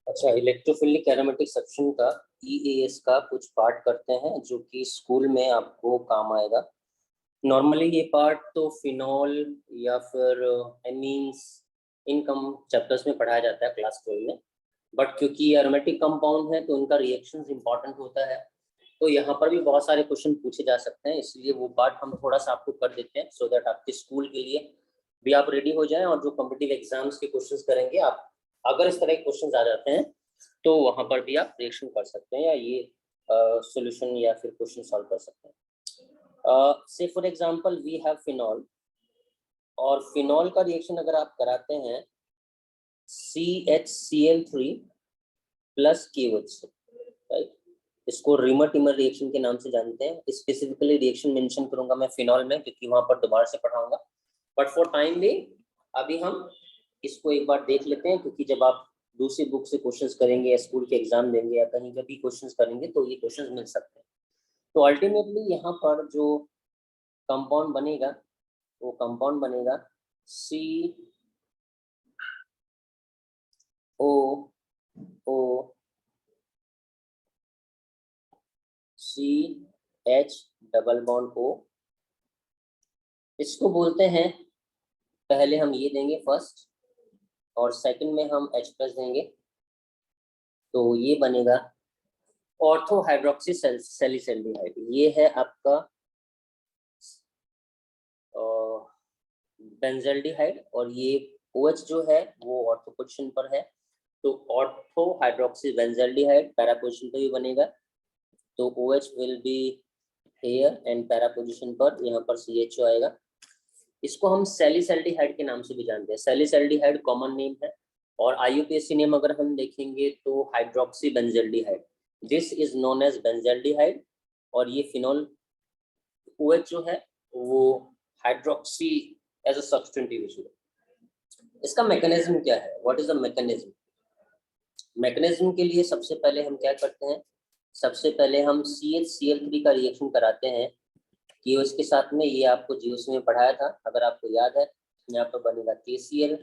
अच्छा, electrophilic aromatic substitution का EAS का कुछ पार्ट करते हैं जो कि स्कूल में आपको काम आएगा। नॉर्मली ये पार्ट तो फिनॉल या फिर एमीन्स इन कम चैप्टर्स में पढ़ाया जाता है क्लास 12 में, बट क्योंकि ये एरोमेटिक कंपाउंड है तो उनका रिएक्शंस इंपॉर्टेंट होता है, तो यहाँ पर भी बहुत सारे क्वेश्चन पूछे जा सकते हैं, इसलिए वो पार्ट हम थोड़ा सा आपको कर देते हैं सो दैट आपके स्कूल के लिए भी आप रेडी हो जाएं और जो कॉम्पिटिटिव एग्जाम्स के क्वेश्चंस करेंगे आप, अगर इस तरह के क्वेश्चंस आ जाते हैं तो वहाँ पर भी आप रिएक्शन कर सकते हैं या ये सॉल्यूशन या फिर क्वेश्चन सॉल्व कर सकते हैं। से for example we have phenol, और फिनॉल का रिएक्शन अगर आप कराते हैं CHCl3 प्लस KOH, राइट, इसको रीमर टिमर रिएक्शन के नाम से जानते हैं। स्पेसिफिकली रिएक्शन मेंशन करूंगा मैं फिनॉल में क्योंकि वहां पर दोबारा से पढ़ाऊंगा, बट फॉर टाइम भी अभी हम इसको एक बार देख लेते हैं, क्योंकि जब आप दूसरी बुक से क्वेश्चंस करेंगे या स्कूल के एग्जाम देंगे या कहीं का भी क्वेश्चंस करेंगे तो ये क्वेश्चंस मिल सकते हैं। तो अल्टीमेटली यहाँ पर जो कंपाउंड बनेगा वो कंपाउंड बनेगा COOCH डबल बॉन्ड O। इसको बोलते हैं, पहले हम ये देंगे फर्स्ट और सेकंड में हम H प्लस देंगे, तो ये बनेगा ऑर्थो हाइड्रोक्सी सैलिसल्डिहाइड। ये है आपका बेंजल्डिहाइड और ये OH जो है वो ऑर्थो पोजीशन पर है, तो ortho hydroxy benzaldehyde para position पर भी बनेगा, तो OH will be here and para position पर यहाँ पर CHO आएगा। इसको हम सैलिसल्डिहाइड के नाम से भी जानते हैं। सैलिसल्डिहाइड कॉमन नेम है और IUPAC नेम अगर हम देखेंगे तो hydroxy benzaldehyde, this is known as benzaldehyde. और ये फिनॉल OH जो है वो hydroxy as a substituent use हुआ। इसका मैकेनिज्म क्या है, what is the mechanism? Mechanism के लिए सबसे पहले हम क्या करते हैं, सबसे पहले हम CHCl3 का रिएक्शन कराते हैं KOH के साथ में। ये आपको GOC में पढ़ाया था अगर आपको याद है। यहाँ पर बनेगा KCl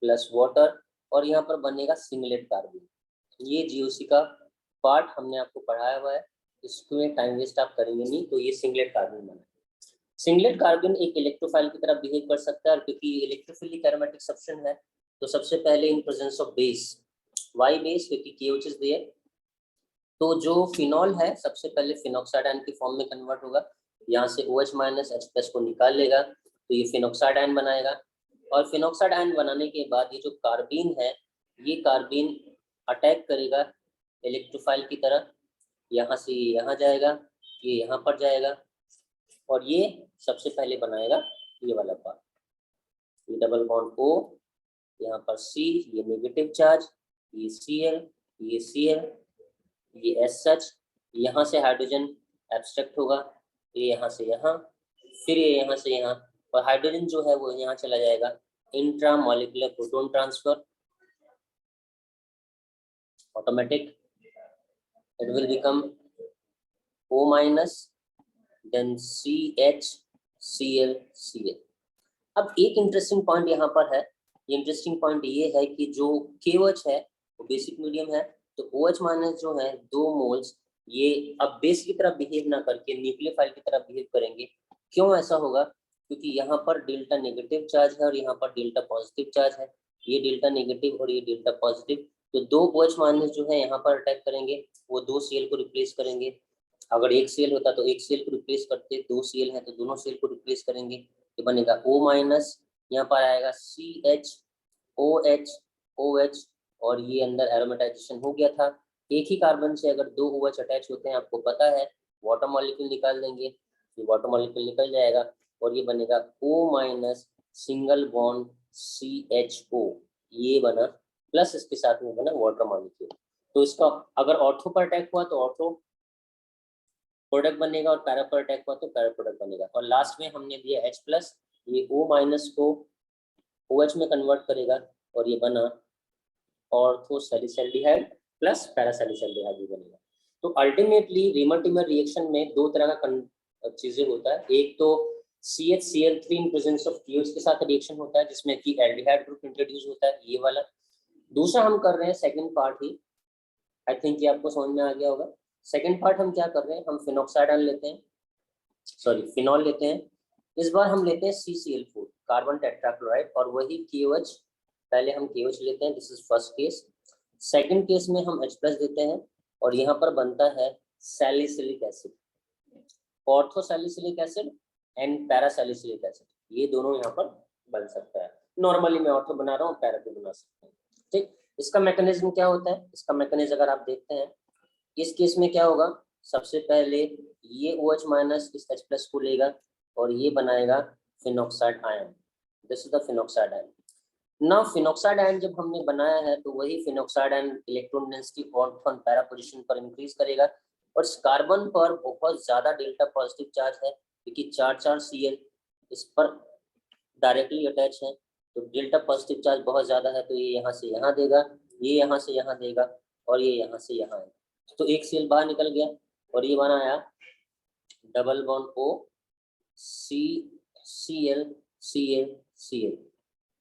प्लस वाटर और यहाँ पर बनेगा सिंगलेट कार्बन। ये GOC का पार्ट हमने आपको पढ़ाया हुआ है, इसमें टाइम वेस्ट आप करेंगे नहीं, तो ये सिंगलेट कार्बन बना। सिंगलेट कार्बन एक इलेक्ट्रोफाइल की तरह बिहेव कर सकता है और क्योंकि इलेक्ट्रोफिलिक एरोमेटिक सब्स्टिट्यूशन है तो सबसे पहले in presence of base, why base क्योंकि KOH इज देयर, तो जो फिनॉल है सबसे पहले फिनॉक्साइड आयन की फॉर्म में कन्वर्ट होगा, यहाँ से OH माइनस H प्लस को निकाल लेगा तो ये फिनॉक्साइड आयन बनाएगा। और फिनॉक्साइड आयन बनाने के बाद ये जो कार्बीन है ये कार्बीन अटैक करेगा इलेक्ट्रोफाइल की तरह, यहाँ से यहाँ जाएगा, ये यहाँ पर जाएगा और ये सबसे पहले बनाएगा ये वाला पार्ट, ये डबल बॉन्ड O, यहाँ पर C, ये नेगेटिव चार्ज, ये Cl, ये Cl, ये SH, यहाँ से हाइड्रोजन एब्स्ट्रैक्ट होगा, ये यहाँ से यहाँ, फिर ये यहाँ से यहाँ, और हाइड्रोजन जो है वो यहाँ चला जाएगा intra molecular proton transfer, automatic it will become O minus then CHCl Cl। अब एक इंटरेस्टिंग पॉइंट यहाँ पर है, ये इंटरेस्टिंग पॉइंट ये है कि जो KOH है वो बेसिक मीडियम है, तो OH माइनस जो है 2 मोल्स ये अब बेस की तरह बिहेव ना करके न्यूक्लियोफाइल की तरह बिहेव करेंगे। क्यों ऐसा होगा? क्योंकि यहाँ पर डेल्टा नेगेटिव चार्ज है और यहाँ पर डेल्टा पॉजिटिव चार्ज है, ये डेल्टा नेगेटिव और ये डेल्टा पॉजिटिव, तो 2 OH माइनस जो है यहाँ पर अटैक करेंगे, वो 2 Cl को रिप्लेस करेंगे। अगर एक Cl होता तो एक Cl को रिप्लेस करते, 2 Cl है तो दोनों Cl को रिप्लेस करेंगे, तो बनेगा O माइनस, यहाँ पर आएगा CHOH OH और ये अंदर एरोमेटाइजेशन हो गया था। एक ही कार्बन से अगर 2 OH अटैच होते हैं आपको पता है, वाटर मॉलिक्यूल निकाल देंगे, ये वाटर मॉलिक्यूल निकल जाएगा और ये बनेगा O minus single bond CHO, ये बना, प्लस इसके साथ में बना वाटर मॉलिक्यूल। तो इसका अगर ऑर्थो पर अटैक हुआ तो ऑर्थो प्रोडक्ट बनेगा और पैरा पर अटैक हुआ तो पैरा प्रोडक्ट बनेगा। और लास्ट में हमने दिया H प्लस, ये O माइनस को OH में कन्वर्ट करेगा और ये बना ऑर्थो सैलिसल्डिहाइड प्लस पैरा सैलिसल्डिहाइड भी बनेगा। तो अल्टीमेटली रीमर टिमर रिएक्शन में दो तरह का चीजें होता है, एक तो CHCl3 in presence of KOH के साथ रिएक्शन होता है जिसमें कि एल्डिहाइड ग्रुप इंट्रोड्यूस होता है, ये वाला। दूसरा हम कर रहे हैं second part he I think ये आपको समझ में आ गया होगा। सेकंड पार्ट हम क्या कर रहे हैं, हम फिनॉक्साइडान लेते हैं, सॉरी फिनॉल लेते हैं। इस बार हम लेते हैं CCl4 कार्बन टेट्राक्लोराइड और वही KOH। पहले हम KOH लेते हैं, this is first case. Second case में हम H+ देते हैं और यहाँ पर बनता है salicylic acid, orthosalicylic acid and parasalicylic acid, ये दोनों यहाँ पर बन सकता है। नॉर्मली मैं ऑर्थो बना रहा हूँ, पैरा भी बना सकते हैं, ठीक। इसका मैकेनिज्म क्या होता है, इसका मैकेनिज्म अगर आप देखते हैं, इस केस में क्या होगा, सबसे पहले ये OH- इस H+ को लेगा और ये बनाएगा phenoxide ion, this is the phenoxide ion. ना फिनॉक्साइड आयन जब हमने बनाया है तो वही phenoxide ion electron density ortho para position पर इंक्रीज करेगा और इस कार्बन पर बहुत ज्यादा डेल्टा पॉजिटिव चार्ज है क्योंकि 4 Cl इस पर डायरेक्टली अटैच है, तो डेल्टा पॉजिटिव चार्ज बहुत ज्यादा है, तो ये यहाँ से यहाँ देगा, ये यहाँ से यहाँ देगा और ये यहाँ से यहाँ आएगा, तो एक Cl बाहर निकल गया और ये बनाया डबल बॉन्ड O Cl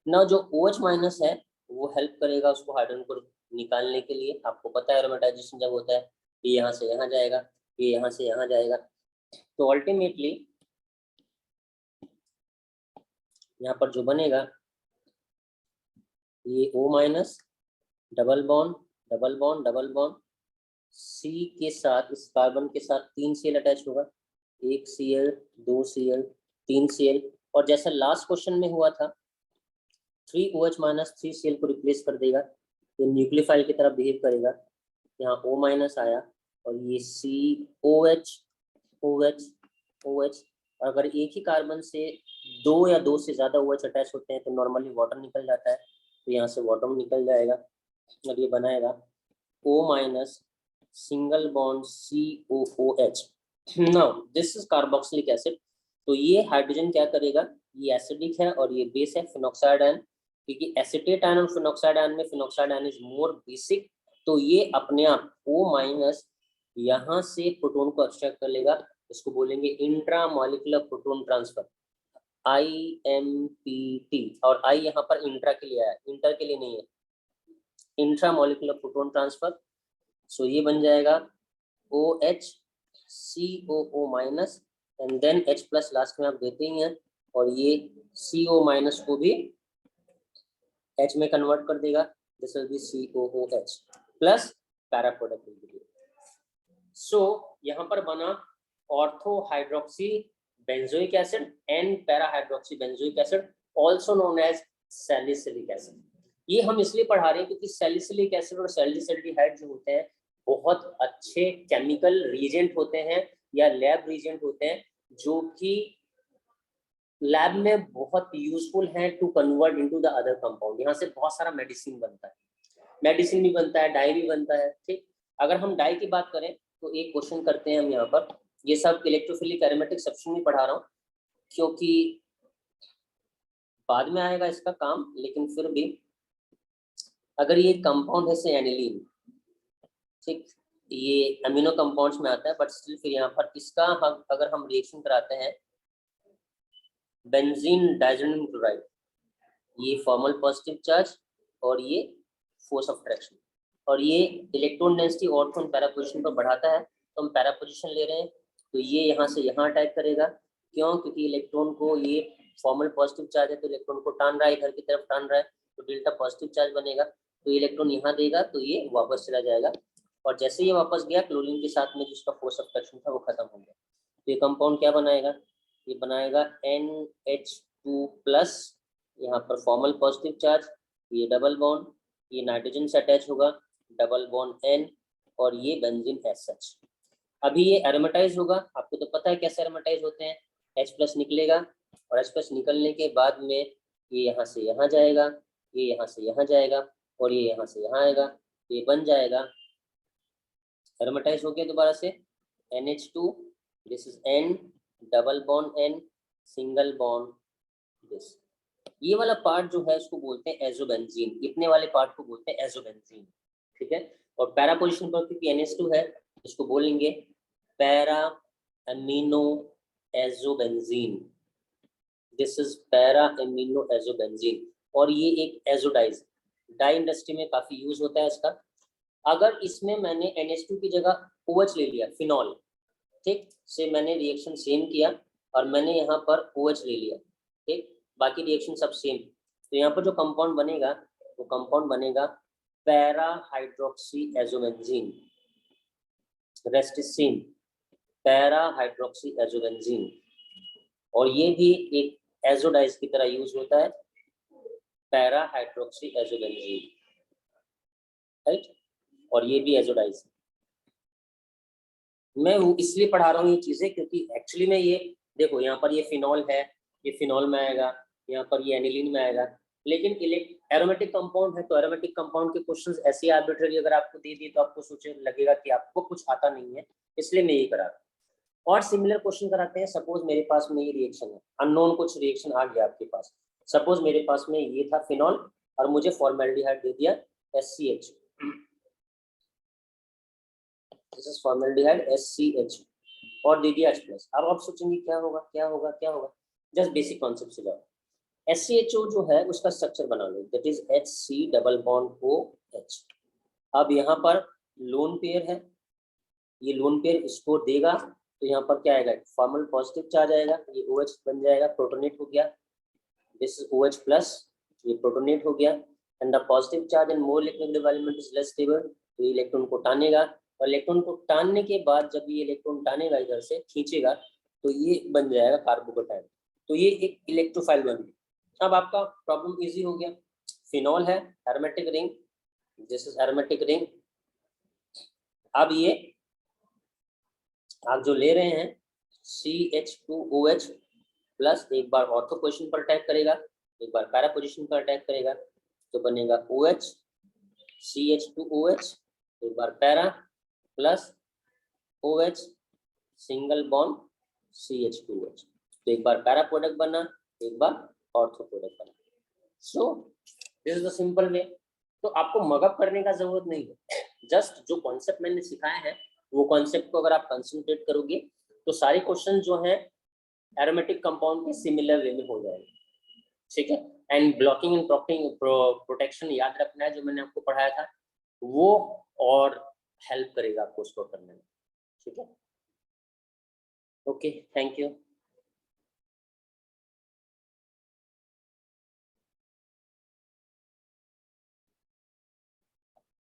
ना जो OH- है वो हेल्प करेगा उसको हाइड्रोजन को निकालने के लिए। आपको पता है एरोमेटाइजेशन जब होता है ये यहाँ से यहाँ जाएगा, ये यहाँ से यहाँ जाएगा, तो अल्टीमेटली यहाँ पर जो बनेगा ये O- double bond double bond double bond C के साथ, इस कार्बन के साथ 3 Cl अटैच होगा, 1 Cl 2 Cl 3 Cl, और जैसा लास्ट क्वेश्चन में हुआ था 3OH- 3 Cl को रिप्लेस कर देगा, ये न्यूक्लियोफाइल की तरह बिहेव करेगा, यहाँ O- आया और ये COH OH OH, और अगर एक ही कार्बन से 2 या 2 से ज्यादा OH अटैच होते हैं तो नॉर्मली वाटर निकल जाता है, तो यहाँ से वाटर निकल जाएगा और ये बनाएगा O- single bond COOH। Now this is carboxylic acid, तो ये हाइड्रोजन क्या करेगा, ये एसिडिक है और ये बेस है फिनॉक्साइड आयन, क्योंकि एसिटेट आयन और फिनॉक्साइड आयन में phenoxide ion is more basic, तो ये अपने आप O- यहाँ से प्रोटॉन को एक्सट्रैक्ट कर लेगा, इसको बोलेंगे इंट्रामॉलिक्यूलर प्रोटॉन ट्रांसफर, IMPT, और I यहाँ पर इंट्रा के लिए आया, इंटर के लिए नहीं है, इंट्रामॉलिक्यूलर प्रोटॉन ट्रांसफर। सो ये बन जाएगा OH COO- and then H+ last में आप देते ही हैं और ये CO- को भी H में कन्वर्ट कर देगा, this will be COOH plus para product will be. So यहाँ पर बना ortho hydroxy benzoic acid and para hydroxy benzoic acid, also known as salicylic acid. ये हम इसलिए पढ़ा रहे हैं क्योंकि सैलिसिलिक एसिड और सैलिसल्डिहाइड जो होते हैं बहुत अच्छे केमिकल रीजेंट होते हैं या लैब रीजेंट होते हैं, जो कि लैब में बहुत यूजफुल है to convert into the other compound. यहाँ से बहुत सारा मेडिसिन बनता है, मेडिसिन भी बनता है, डाई भी बनता है, ठीक। अगर हम डाई की बात करें तो एक क्वेश्चन करते हैं हम यहाँ पर, ये सब इलेक्ट्रोफिलिक एरोमेटिक सेक्शन में पढ़ा रहा हूँ क्योंकि बाद में आएगा इसका काम, लेकिन फिर भी अगर ये कंपाउंड है से एनिलीन, ठीक, ये अमीनो कंपाउंड्स में आता है, बट स्टिल फिर यहाँ पर इसका अगर हम रिएक्शन कराते हैं बेंजीन डाइजोनियम क्लोराइड, ये फॉर्मल पॉजिटिव चार्ज और ये फोर्स ऑफ अट्रैक्शन, और ये electron density ortho para position पर बढ़ाता है, तो हम पैरा पोजीशन ले रहे हैं, तो ये यहाँ से यहाँ अटैक करेगा, क्यों, क्योंकि इलेक्ट्रॉन को ये फॉर्मल पॉजिटिव चार्ज है तो इलेक्ट्रॉन को टान रहा है, इधर की तरफ टान रहा है, तो डेल्टा पॉजिटिव चार्ज बनेगा, तो इलेक्ट्रॉन यहाँ देगा तो ये वापस चला जाएगा, और जैसे ये वापस गया क्लोरीन के साथ में जिसका फोर्स ऑफ अट्रैक्शन था वो खत्म हो गया, तो ये कंपाउंड क्या बनाएगा, ये बनाएगा NH2+, यहाँ पर फॉर्मल पॉजिटिव चार्ज, ये डबल बॉन्ड, ये नाइट्रोजन से अटैच होगा, डबल बॉन्ड N, और ये बेंजीन एच। अभी ये एरोमेटाइज होगा, आपको तो पता है कैसे एरोमेटाइज होते हैं, H+ निकलेगा और H+ निकलने के बाद में ये यहाँ से यहाँ जाएगा, ये यहाँ से यहाँ जाएगा और ये यहाँ से यहाँ आएगा, ये बन जाएगा, एरोमेटाइज हो गया दोबारा से NH2, this is N, double bond N, single bond this, ये वाला पार्ट जो है उसको बोलते हैं एजोबेंजीन, इतने वाले पार्ट को बोलते हैं एजोबेंजीन, ठीक है। और पैरा पोजीशन पर क्योंकि NH2 है इसको बोलेंगे para amino azobenzene, this is para amino azobenzene, और ये एक एजोडाइज, डाई इंडस्ट्री में काफी यूज होता है इसका, अगर इसमें मैंने NH2 की जगह OH ले लिया, फिनॉल, ठीक से मैंने रिएक्शन सेम किया और मैंने यहाँ पर OH ले लिया, ठीक, बाकी रिएक्शन सब सेम, तो यहाँ पर जो कंपाउंड बनेगा वो कंपाउंड बनेगा पैरा हाइड्रोक्सी एजोबेंजीन, रेस्टिसिन, पैरा हाइड्रोक्सी एजोबेंजीन, और ये भी एक एजोडाइज की तरह यूज होता है, पैरा हाइड्रोक्सी एजोबेंजीन, राइट, और ये भी एजोडाइज। मैं इसलिए पढ़ा रहा हूँ ये चीजें क्योंकि एक्चुअली में ये देखो यहाँ पर ये फिनॉल है, ये फिनॉल में आएगा, यहाँ पर ये एनिलीन में आएगा, लेकिन एरोमेटिक कंपाउंड है तो एरोमेटिक कंपाउंड के क्वेश्चंस ऐसे आर्बिट्ररी अगर आपको दे दिए तो आपको सोचे लगेगा कि आपको कुछ आता नहीं है, इसलिए मैं ये करा रहा हूँ। और सिमिलर क्वेश्चन कराते हैं, सपोज मेरे पास में ये रिएक्शन है, अननोन कुछ रिएक्शन आ गया आपके पास, सपोज मेरे पास में ये था फिनॉल और मुझे फॉर्मेल्डिहाइड दे दिया SCH, this is formaldehyde SCH और दे दिया H+। अब आप सोचेंगे क्या होगा क्या होगा क्या होगा, जस्ट बेसिक कॉन्सेप्ट से जाओ। SCHO जो है उसका स्ट्रक्चर बना लो, that is HC double bond OH। अब यहाँ पर लोन पेयर है, ये लोन पेयर इसको देगा तो यहाँ पर क्या आएगा, फॉर्मल पॉजिटिव चार्ज आएगा, ये OH बन जाएगा, प्रोटोनेट हो गया, दिस इज OH+, ये प्रोटोनेट हो गया, and the positive charge and more electronegative element is less stable, तो इलेक्ट्रॉन को टानेगा, और इलेक्ट्रॉन को टानने के बाद जब ये इलेक्ट्रॉन टानेगा इधर से खींचेगा तो ये बन जाएगा कार्बोकेटाइन, तो ये एक इलेक्ट्रोफाइल बन गई। अब आपका प्रॉब्लम इजी हो गया, फिनॉल है, aromatic ring, this is aromatic ring. अब ये आप जो ले रहे हैं CH2OH प्लस, एक बार ऑर्थो पोजीशन पर अटैक करेगा, एक बार पैरा पोजीशन पर अटैक करेगा, तो बनेगा OH CH2OH, एक बार para plus OH single bond CH2OH, तो एक बार पैरा प्रोडक्ट बना, एक बार ऑर्थो प्रोडक्ट बना। So this is the simple way. तो आपको मगअप करने का जरूरत नहीं है, जस्ट जो कॉन्सेप्ट मैंने सिखाया है वो कॉन्सेप्ट को अगर आप कंसंट्रेट करोगे तो सारे क्वेश्चन जो हैं एरोमेटिक कंपाउंड के सिमिलर वे में हो जाएंगे, ठीक है। एंड ब्लॉकिंग एंड प्रोटेक्शन याद रखना है, जो मैंने आपको पढ़ाया था वो, और हेल्प करेगा आपको उसको करने में, ठीक है। Okay, thank you.